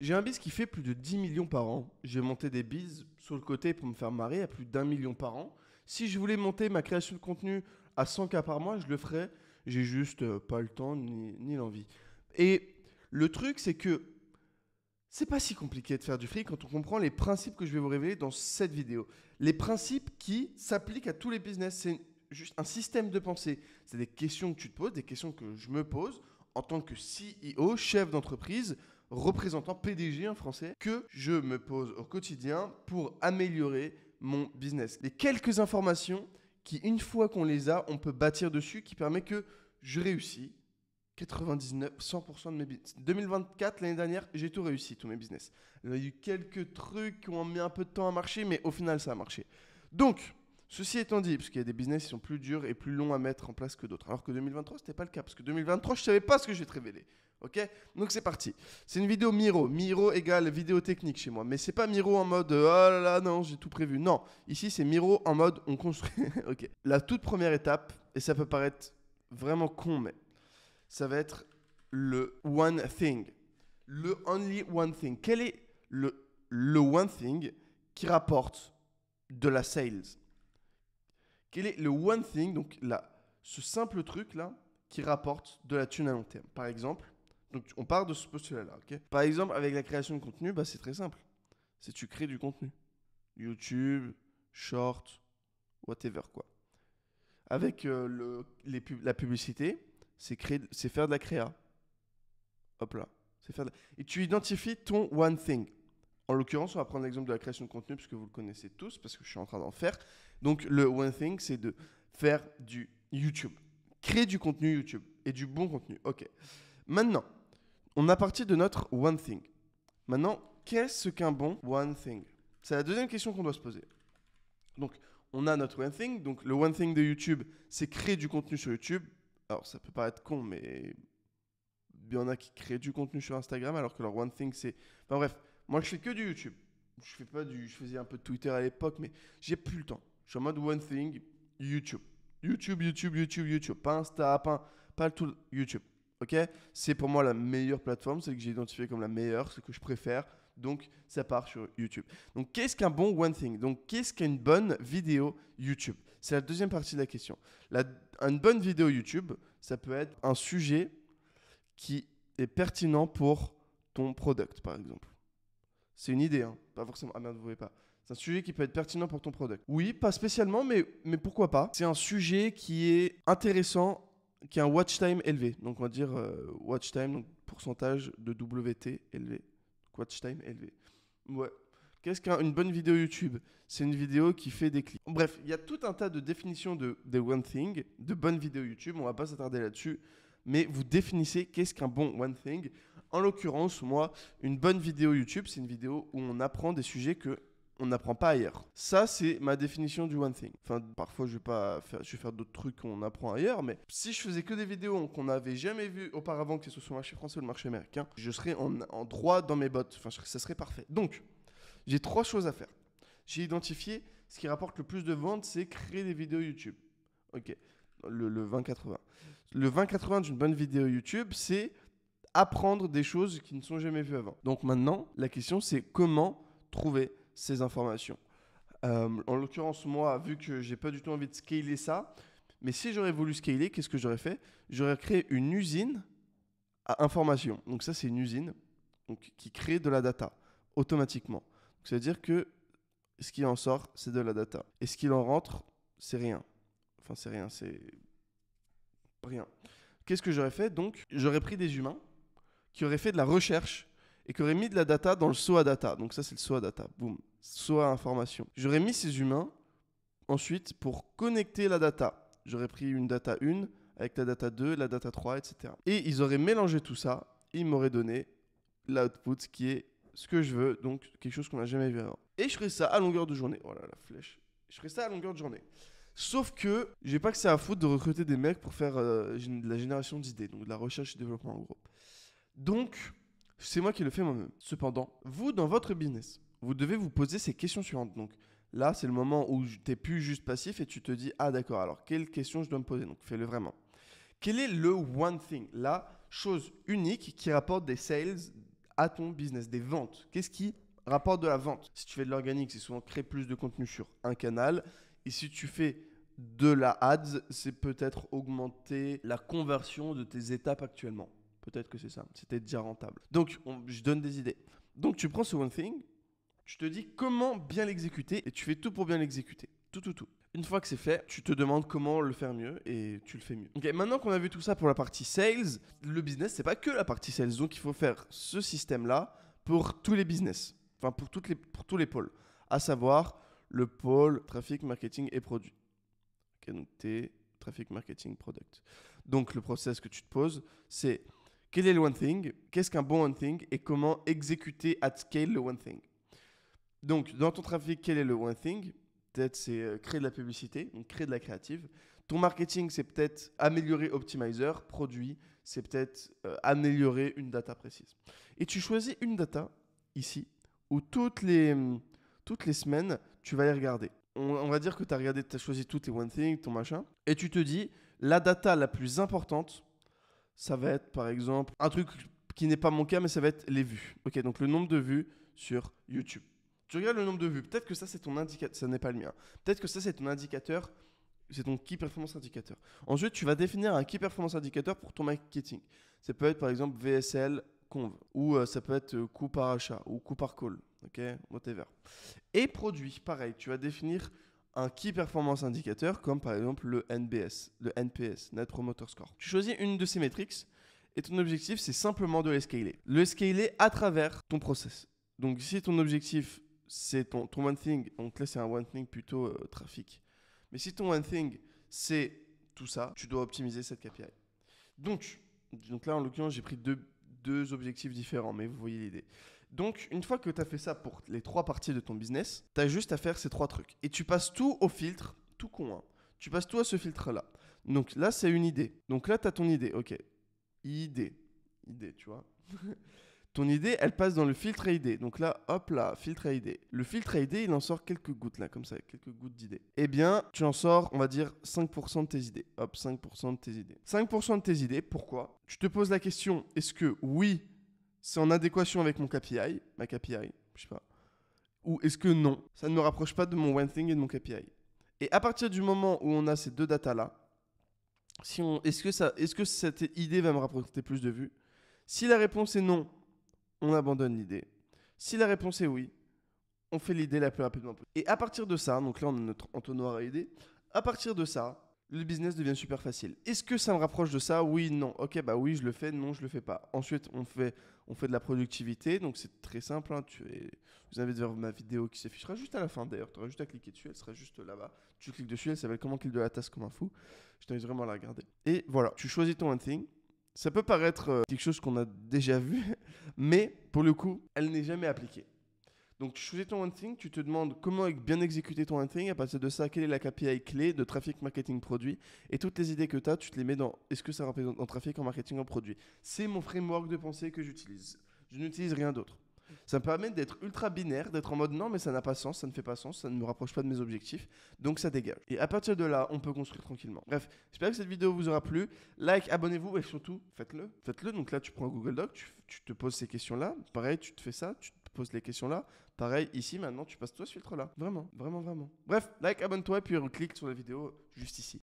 J'ai un biz qui fait plus de 10 millions par an. J'ai monté des biz sur le côté pour me faire marrer à plus d'1 million par an. Si je voulais monter ma création de contenu à 100K par mois, je le ferais. J'ai juste pas le temps ni l'envie. Et le truc, c'est que c'est pas si compliqué de faire du fric quand on comprend les principes que je vais vous révéler dans cette vidéo. Les principes qui s'appliquent à tous les business. C'est juste un système de pensée. C'est des questions que tu te poses, des questions que je me pose en tant que CEO, chef d'entreprise, représentant PDG en français, que je me pose au quotidien pour améliorer mon business. Les quelques informations qui, une fois qu'on les a, on peut bâtir dessus, qui permet que je réussis 99, 100% de mes business. 2024, l'année dernière, j'ai tout réussi, tous mes business. Il y a eu quelques trucs qui ont mis un peu de temps à marcher, mais au final, ça a marché. Donc, ceci étant dit, parce qu'il y a des business qui sont plus durs et plus longs à mettre en place que d'autres. Alors que 2023, ce n'était pas le cas. Parce que 2023, je ne savais pas ce que je vais te révéler. Ok? Donc c'est parti. C'est une vidéo Miro. Miro égale vidéo technique chez moi. Mais c'est pas Miro en mode oh là là, non, j'ai tout prévu. Non. Ici, c'est Miro en mode on construit. Ok. La toute première étape, et ça peut paraître vraiment con, mais ça va être le one thing. Le only one thing. Quel est le one thing qui rapporte de la sales? Quel est le one thing, donc là, ce simple truc-là, qui rapporte de la thune à long terme? Par exemple, donc on part de ce postulat-là, ok? Par exemple, avec la création de contenu, bah, c'est très simple. C'est tu crées du contenu. YouTube, short, whatever, quoi. Avec la publicité, c'est faire de la créa. Hop là. Et tu identifies ton one thing. En l'occurrence, on va prendre l'exemple de la création de contenu, puisque vous le connaissez tous, parce que je suis en train d'en faire. Donc, le one thing, c'est de faire du YouTube. Créer du contenu YouTube. Et du bon contenu. Ok. Maintenant, on a parti de notre one thing. Maintenant, qu'est-ce qu'un bon one thing? C'est la deuxième question qu'on doit se poser. Donc, on a notre one thing. Donc, le one thing de YouTube, c'est créer du contenu sur YouTube. Alors, ça peut paraître con, mais il y en a qui créent du contenu sur Instagram, alors que leur one thing, c'est... Enfin bref, moi, je fais que du YouTube. Je faisais un peu de Twitter à l'époque, mais j'ai plus le temps. Je suis en mode one thing, YouTube. YouTube. Pas Insta, pas tout YouTube. Ok? C'est pour moi la meilleure plateforme, celle que j'ai identifiée comme la meilleure, ce que je préfère. Donc, ça part sur YouTube. Donc, qu'est-ce qu'un bon one thing? Donc, qu'est-ce qu'une bonne vidéo YouTube? C'est la deuxième partie de la question. Une bonne vidéo YouTube, ça peut être un sujet qui est pertinent pour ton product, par exemple. C'est une idée, hein. Pas forcément. Ah merde, vous voyez pas. C'est un sujet qui peut être pertinent pour ton product. Oui, pas spécialement, mais pourquoi pas. C'est un sujet qui est intéressant, qui a un watch time élevé. Donc on va dire watch time, donc pourcentage de WT élevé. Donc, watch time élevé. Ouais. Qu'est-ce qu'une bonne vidéo YouTube? C'est une vidéo qui fait des clics. Bref, il y a tout un tas de définitions de one thing, de bonnes vidéos YouTube. On va pas s'attarder là-dessus. Mais vous définissez qu'est-ce qu'un bon one thing. En l'occurrence, moi, une bonne vidéo YouTube, c'est une vidéo où on apprend des sujets que on n'apprend pas ailleurs. Ça, c'est ma définition du one thing. Enfin, parfois, je vais faire d'autres trucs qu'on apprend ailleurs, mais si je faisais que des vidéos qu'on n'avait jamais vues auparavant, que ce soit sur le marché français ou le marché américain, je serais en droit dans mes bottes. Enfin, ça serait parfait. Donc, j'ai 3 choses à faire. J'ai identifié ce qui rapporte le plus de ventes, c'est créer des vidéos YouTube. Ok, le 20-80. Le 20-80 d'une bonne vidéo YouTube, c'est apprendre des choses qui ne sont jamais vues avant. Donc maintenant, la question, c'est comment trouver ces informations. En l'occurrence, moi, vu que j'ai pas du tout envie de scaler ça, mais si j'aurais voulu scaler, qu'est-ce que j'aurais fait? J'aurais créé une usine à information. Donc ça, c'est une usine donc, qui crée de la data automatiquement. Donc, ça veut dire que ce qui en sort, c'est de la data. Et ce qui en rentre, c'est rien. Enfin, c'est rien, c'est rien. Qu'est-ce que j'aurais fait? Donc, j'aurais pris des humains qui auraient fait de la recherche et qui auraient mis de la data dans le seau à data. Donc ça, c'est le seau à data. Boum. Seau à information. J'aurais mis ces humains ensuite pour connecter la data. J'aurais pris une data 1 avec la data 2, la data 3, etc. Et ils auraient mélangé tout ça. Et ils m'auraient donné l'output qui est ce que je veux, donc quelque chose qu'on n'a jamais vu avant. Et je ferais ça à longueur de journée. Voilà la flèche. Je ferais ça à longueur de journée. Sauf que j'ai pas que ça à foutre de recruter des mecs pour faire de la génération d'idées, donc de la recherche et développement en gros. Donc, c'est moi qui le fais moi-même. Cependant, vous, dans votre business, vous devez vous poser ces questions suivantes. Donc là, c'est le moment où tu n'es plus juste passif et tu te dis, ah d'accord, alors quelles questions je dois me poser? Donc fais-le vraiment. Quel est le one thing, la chose unique qui rapporte des sales à ton business, des ventes. Qu'est-ce qui rapporte de la vente? Si tu fais de l'organique, c'est souvent créer plus de contenu sur un canal. Et si tu fais de la ads, c'est peut-être augmenter la conversion de tes étapes actuellement. Peut-être que c'est ça. C'était déjà rentable. Donc, je donne des idées. Donc, tu prends ce one thing, tu te dis comment bien l'exécuter et tu fais tout pour bien l'exécuter. Tout. Une fois que c'est fait, tu te demandes comment le faire mieux et tu le fais mieux. Ok, maintenant qu'on a vu tout ça pour la partie sales, le business, c'est pas que la partie sales. Donc, il faut faire ce système-là pour tous les business. Enfin, pour tous les pôles. À savoir le pôle trafic, marketing et produit. Ok, donc, T, trafic, marketing, product. Donc, le process que tu te poses, c'est quel est le one thing, qu'est-ce qu'un bon one thing et comment exécuter at scale le one thing. Donc, dans ton trafic, quel est le one thing? Peut-être c'est créer de la publicité, donc créer de la créative. Ton marketing, c'est peut-être améliorer Optimizer. Produit, c'est peut-être améliorer une data précise. Et tu choisis une data, ici, où toutes les semaines, tu vas les regarder. On va dire que tu as choisi tous tes one thing, ton machin, et tu te dis, la data la plus importante, ça va être par exemple un truc qui n'est pas mon cas, mais ça va être les vues. Ok, donc le nombre de vues sur YouTube. Tu regardes le nombre de vues. Peut-être que ça, c'est ton indicateur. Ça n'est pas le mien. Peut-être que ça, c'est ton indicateur. C'est ton Key Performance Indicator. Ensuite, tu vas définir un Key Performance Indicator pour ton marketing. Ça peut être par exemple VSL Conv. Ou ça peut être coût par achat ou coût par call. Ok, whatever. Et produit, pareil. Tu vas définir un Key Performance Indicator comme par exemple le NBS, le NPS, Net Promoter Score. Tu choisis une de ces métriques et ton objectif, c'est simplement de les scaler. Le scaler à travers ton process. Donc, si ton objectif, c'est ton one thing, donc là, c'est un one thing plutôt trafic. Mais si ton one thing, c'est tout ça, tu dois optimiser cette KPI. Donc là, en l'occurrence, j'ai pris deux objectifs différents, mais vous voyez l'idée. Donc, une fois que tu as fait ça pour les 3 parties de ton business, tu as juste à faire ces 3 trucs. Et tu passes tout au filtre, tout con, hein. Tu passes tout à ce filtre-là. Donc là, c'est une idée. Donc là, tu as ton idée. Ok. Idée, tu vois. Ton idée, elle passe dans le filtre à idée. Donc là, hop là, filtre à idée. Le filtre à idée, il en sort quelques gouttes là, comme ça, quelques gouttes d'idées. Eh bien, tu en sors, on va dire, 5% de tes idées. Hop, 5% de tes idées. 5% de tes idées, pourquoi? Tu te poses la question, est-ce que oui, c'est en adéquation avec mon KPI, ma KPI, je sais pas. Ou est-ce que non, ça ne me rapproche pas de mon one thing et de mon KPI. Et à partir du moment où on a ces deux datas-là, est-ce que cette idée va me rapporter plus de vues? Si la réponse est non, on abandonne l'idée. Si la réponse est oui, on fait l'idée la plus rapidement possible. Et à partir de ça, donc là on a notre entonnoir à idée, à partir de ça, le business devient super facile. Est-ce que ça me rapproche de ça? Oui, non. Ok, bah oui, je le fais, non, je le fais pas. Ensuite, on fait de la productivité, donc c'est très simple. Hein, je vous invite vers ma vidéo qui s'affichera juste à la fin d'ailleurs. Tu auras juste à cliquer dessus, elle sera juste là-bas. Tu cliques dessus, elle s'appelle Comment kill de la tasse comme un fou. Je t'invite vraiment à la regarder. Et voilà, tu choisis ton one thing. Ça peut paraître quelque chose qu'on a déjà vu, mais pour le coup, elle n'est jamais appliquée. Donc, tu choisis ton one thing, tu te demandes comment bien exécuter ton one thing. À partir de ça, quelle est la KPI clé de trafic, marketing, produit. Et toutes les idées que tu as, tu te les mets dans est-ce que ça représente en trafic, en marketing, en produit. C'est mon framework de pensée que j'utilise. Je n'utilise rien d'autre. Ça me permet d'être ultra binaire, d'être en mode non, mais ça n'a pas sens, ça ne fait pas sens, ça ne me rapproche pas de mes objectifs. Donc, ça dégage. Et à partir de là, on peut construire tranquillement. Bref, j'espère que cette vidéo vous aura plu. Like, abonnez-vous et surtout, faites-le. Faites-le. Donc là, tu prends un Google Doc, tu te poses ces questions-là. Pareil, tu te fais ça, tu te poses les questions-là. Pareil, ici, maintenant, tu passes toi ce filtre-là. Vraiment, vraiment, vraiment. Bref, like, abonne-toi et puis clique sur la vidéo juste ici.